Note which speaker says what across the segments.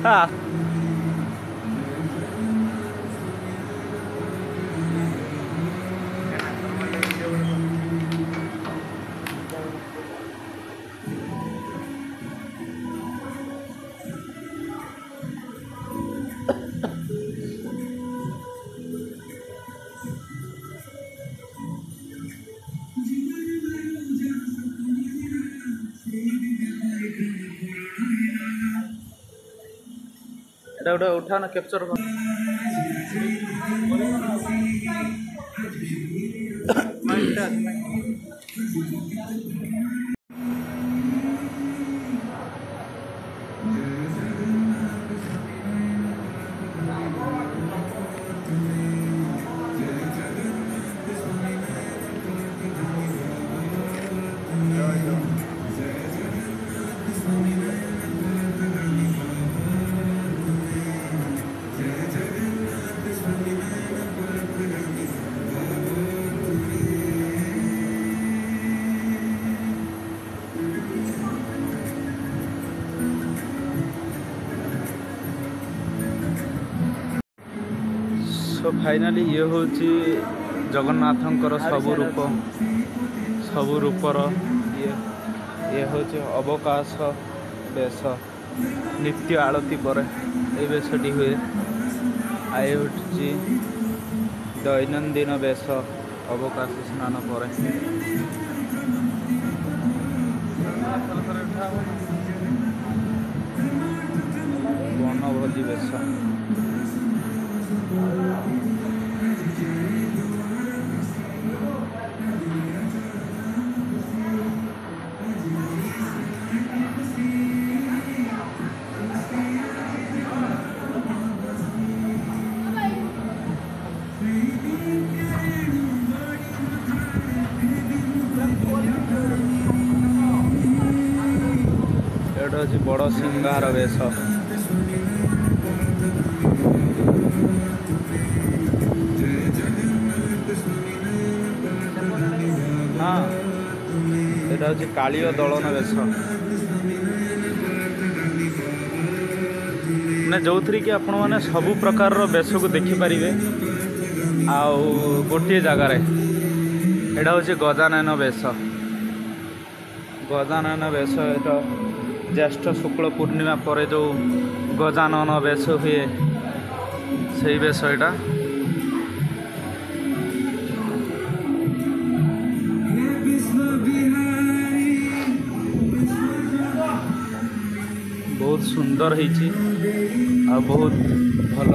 Speaker 1: हाँ এটা ওটা উঠা না ক্যাপচার কর सो फाइनाली ये हूँ जगन्नाथंकर सबु रूपर ये हूँ अवकाश बेश नित्य आलती पर ये बेशटी हुए आए हूँ दैनंदिन बेश अवकाश स्नान पर वनभोजी बेश ये बड़ सिंगार बेश हाँ यहाँ हूँ कालीय दलन बेश मैंने जो थी कि आपण मैंने सबु प्रकार बेश को देखिपारे आउ गोटे जगार यहाँ हूँ गजानन बेश ये ज्येष्ठ शुक्ल पूर्णिमा पर जो गजानन बेश हुए से बेश यहाँ बहुत सुंदर होती बहुत भल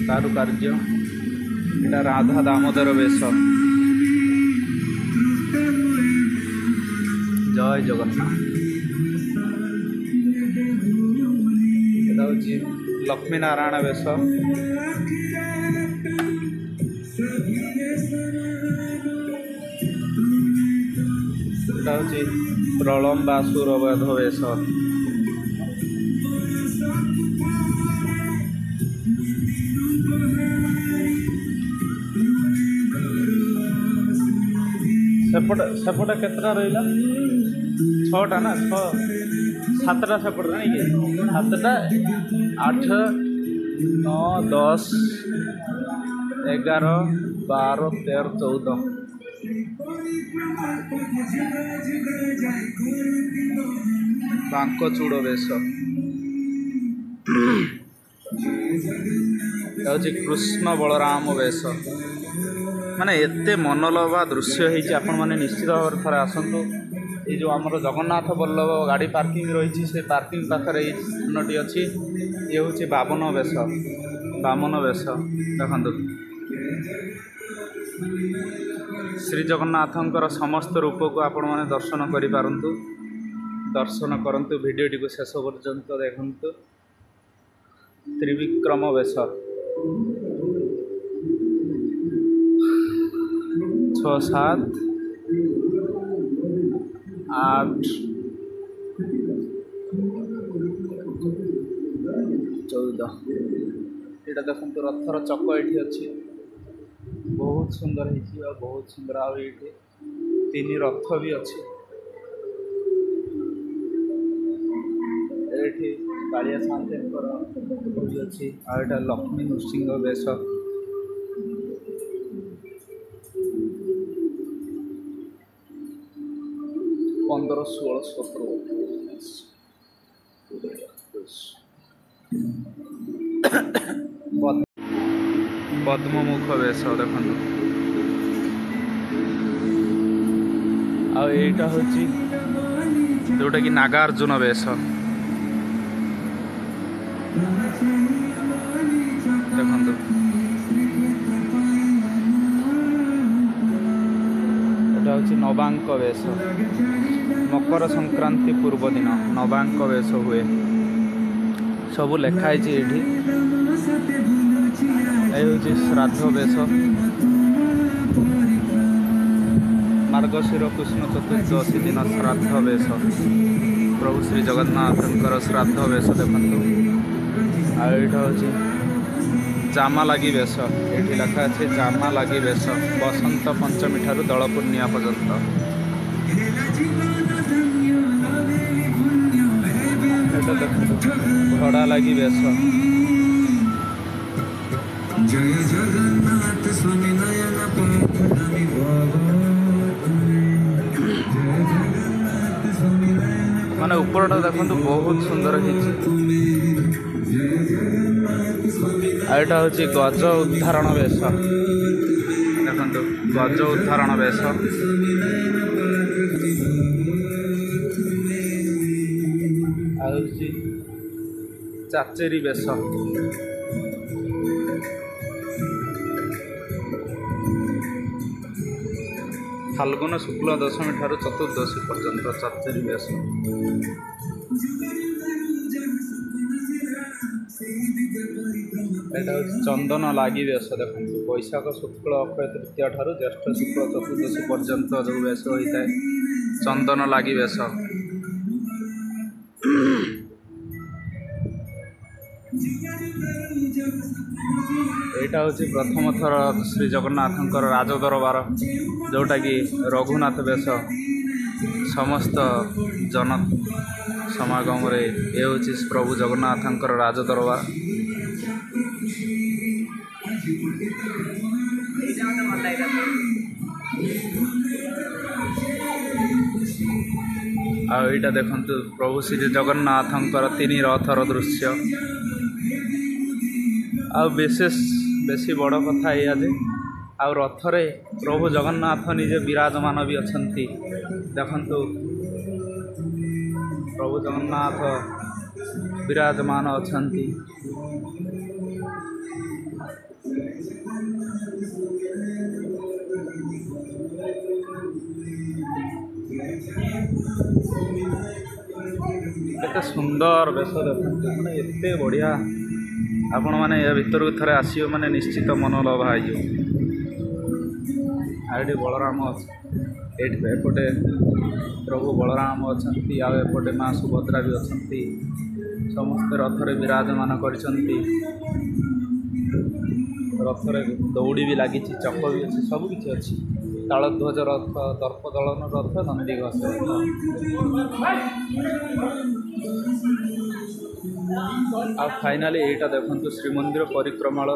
Speaker 1: कारुकार्य यहाँ राधा दामोदर बेश जय जगन्नाथ यहाँ हूँ लक्ष्मी नारायण बेश यहाँ हूँ प्रलम्बासुर वध बेश सेपटे केतटा रहा 6टा ना 7टा सेपटे नहीं कि 7टा 8 9 10 11 12 13 14 बांकचूड़ बेश कृष्ण बलराम बेश माने एते मनोलोभा दृश्य होती आपण मैंने निश्चित भाव में थोड़े आसतु ये जो आमर जगन्नाथ बल्लभ गाड़ी पार्किंग रही से पार्किंग पाखे स्थानटी अच्छी ये हूँ बामन बेश देखु श्री जगन्नाथंकर समस्त रूप को आपण मैंने दर्शन करिपारंतु दर्शन करंतु वीडियोटी को शेष पर्यंत देखंतु त्रिविक्रम बेश छः सात आठ 14 यहाँ देखो रथर चक ये अच्छी बहुत सुंदर है बहुत सुंदर आए तीन रथ भी अच्छी ये कालिया साते अच्छी आटा लक्ष्मी नृसिंह बेश 15, 16, 17 पद्ममुख बेश देखो आईटा हूँ जोटा कि नागार्जुन बेश देखो यहाँ हूँ नवांक बेश मकर संक्रांति पूर्व दिन नवांक बेश हुए सब लिखाई ये हूँ श्राद्ध बेश मार्गशीर कृष्ण चतुर्दशी दिन श्राद्ध बेश प्रभु श्री जगन्नाथंकर श्राद्ध बेश देखु आईटा हूँ जामा लगी बेश ये लिखा अच्छे जामा लगी बेश बसंत पंचमी ठारू दल पूर्णिमा पर्यंत घड़ा लगी बेश जय जगन्नाथ स्वामी नयन माने ऊपरटा देखो बहुत सुंदर आईटा हूँ गज उद्धारण बेश देखो गज उद्धारण बेश चाचेरी बेश फाल्गुन शुक्ल दशमी ठारू चतुर्दशी पर्यंत चाचेरी बेश चंदन लगी बेश देखो बैशाख शुक्ल अक्षय तृतीय ठारू ज्येष्ठ शुक्ल चतुर्दशी पर्यंत जो बेश होता है चंदन लगी बेश यहाँ हूँ प्रथम थर श्री जगन्नाथंकर राजदरबार जोटा कि रघुनाथ बेश समस्त जन समागम रे ये हूँ प्रभु जगन्नाथंकर राजदरबार आईटा देखु प्रभु श्री जगन्नाथंकर 3 रथर दृश्य विशेष बेसी बड़ कथा या आ रथरे प्रभु जगन्नाथ निजे विराजमान भी अच्छा देखु प्रभु जगन्नाथ विराजमान अच्छा केते सुंदर बेश देखते मैंने एते बढ़िया आपण मैंने या भीतर को थे आसो मैंने निश्चित मनोलभा आईटी बलराम एपटे प्रभु बलराम अच्छा आएपटे माँ सुभद्रा भी अच्छा समस्ते रथरे विराजमान कर रथरे दौड़ी भी लगी चक भी अच्छी सबकि अच्छी तालध्वज रथ दर्प दलन रथ नंदीघोष आ फाइनाली यहाँ देखु श्रीमंदिर परिक्रमार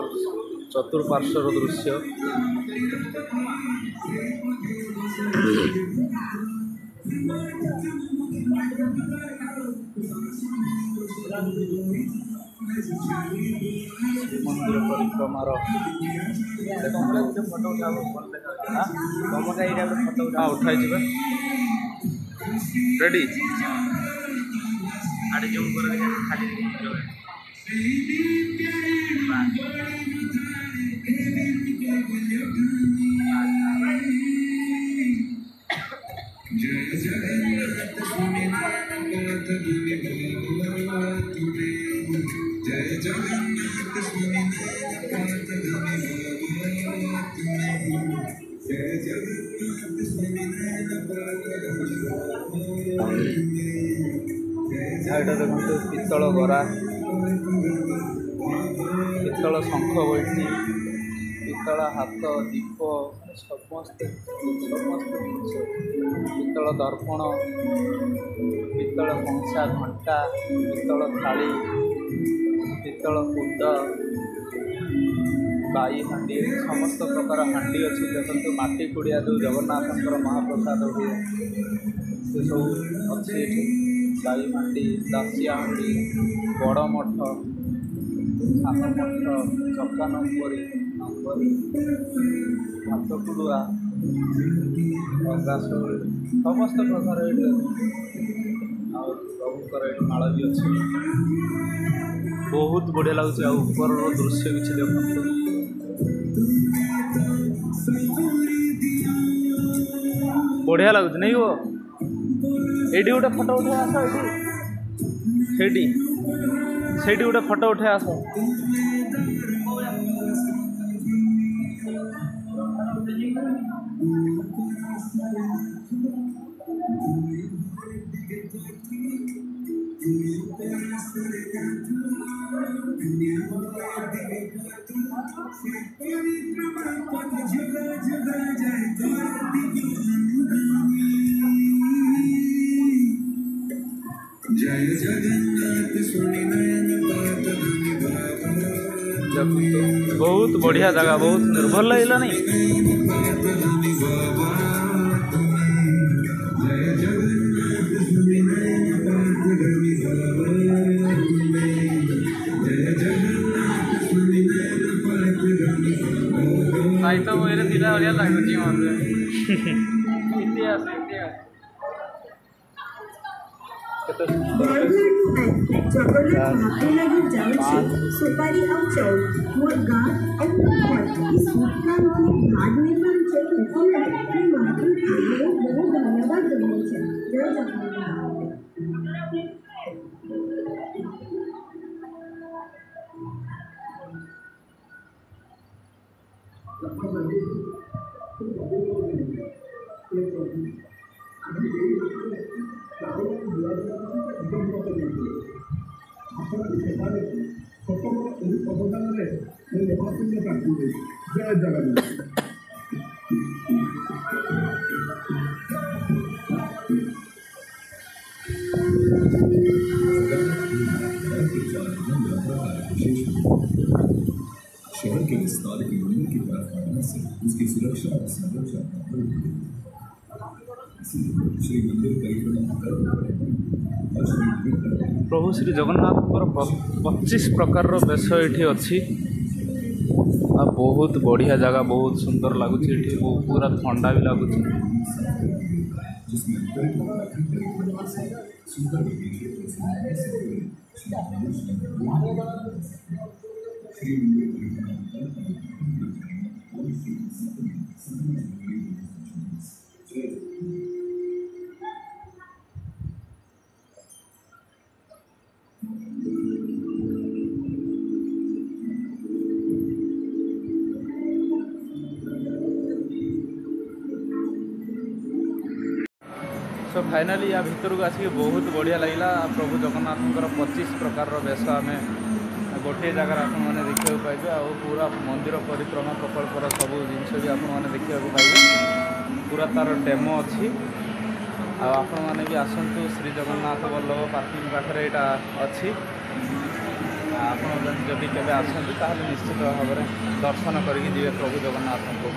Speaker 1: चतुर्पार्श्वर दृश्य श्रीमंदिर परिक्रमार हाँ उठाई रेडी आड़े जो खाली ଏଇଟା ଦେଖନ୍ତୁ ପିତ୍ତଳ ଗରା, ପିତ୍ତଳ ଶଙ୍ଖ ବଇଠି, ପିତ୍ତଳ ହାତ, ଦୀପ, ସମସ୍ତ ଜିନିଷ, ପିତ୍ତଳ ଦର୍ପଣ, ପିତ୍ତଳ କଂସା, ଘଣ୍ଟା, ପିତ୍ତଳ ଥାଳି, ପିତ୍ତଳ କୁଣ୍ଡ, ବାଇ ହାଣ୍ଡି, ସମସ୍ତ ପ୍ରକାର ହାଣ୍ଡି ଅଛି। ଦେଖନ୍ତୁ ମାଟି କୁଡ଼ିଆ ଯେଉଁ ଜଗନ୍ନାଥଙ୍କର ମହାପ୍ରସାଦ ହୁଏ ସେସବୁ ଅଛି ଏଠି। ବାଇ ହାଣ୍ଡି, ଦାସିଆ ହାଣ୍ଡି, ବଡ଼ ମଠ, ସାନ ମଠ, ଚକା ନମ୍ବରୀ, ହାତ କୁଡ଼ୁଆ, ଅଗାଶୋଳି, ସମସ୍ତ ପ୍ରକାର ଏଠି ଅଛି। ଆଉ ପ୍ରଭୁଙ୍କର ଏଠି ମାଳ ବି ଅଛି। ବହୁତ ବଢ଼ିଆ ଲାଗୁଛି। ଆଉ ଉପରର ଦୃଶ୍ୟ କିଛି ଦେଖନ୍ତୁ। ବଢ଼ିଆ ଲାଗୁଛି ନାଇଁ ଗୋ। ଏଇଠି ଗୋଟେ ଫଟୋ ଉଠେଇ ଆସ। ଏଇଠି ସେଇଠି ଗୋଟେ ଫଟୋ ଉଠେଇ ଆସ।
Speaker 2: जय जगन्नाथ सुनि नयन पात
Speaker 1: बहुत बढ़िया जगह, बहुत सुंदर, भल लगे नहीं? भाई तो मेरे दिला बढ़िया लगुच मत इतिहास इतिहास
Speaker 3: चॉकलेट मापे लगी जाऊँ सुपारी और चाउल मोर गाँव और मोर इस भूतकाल के भाग में पर चल रही है कि महात्मा आगे बहुत धन्यवाद देने चाहिए। जय जगन्नाथ।
Speaker 2: जय जगन्नाथ। शहर के विस्तार की नींव की प्रार्थना से उसकी सुरक्षा और संरक्षा श्री मंदिर परिक्रमा कर
Speaker 1: प्रभु श्री जगन्नाथ 25 प्रकार बेश ये अच्छी। बहुत बढ़िया जगह, बहुत सुंदर लगुच। पूरा ठंडा भी लगुच। सो फाइनाली या भीतर को आसिक बहुत बढ़िया लगे। प्रभु जगन्नाथर 25 प्रकार बेश आम गोटे जगार आपने देखा पाइबे। आ पूरा मंदिर परिक्रमा प्रकल्पर सब जिनस भी आपने देखा पाइबे। पूरा तार डेमो अच्छी। आपण मैंने भी आसतु श्री जगन्नाथ बल्लभ पार्किंग पाखे यहाँ अच्छी। आपड़ी केवे आसतु ताहले निश्चित भाव में दर्शन करके जी प्रभु जगन्नाथ को।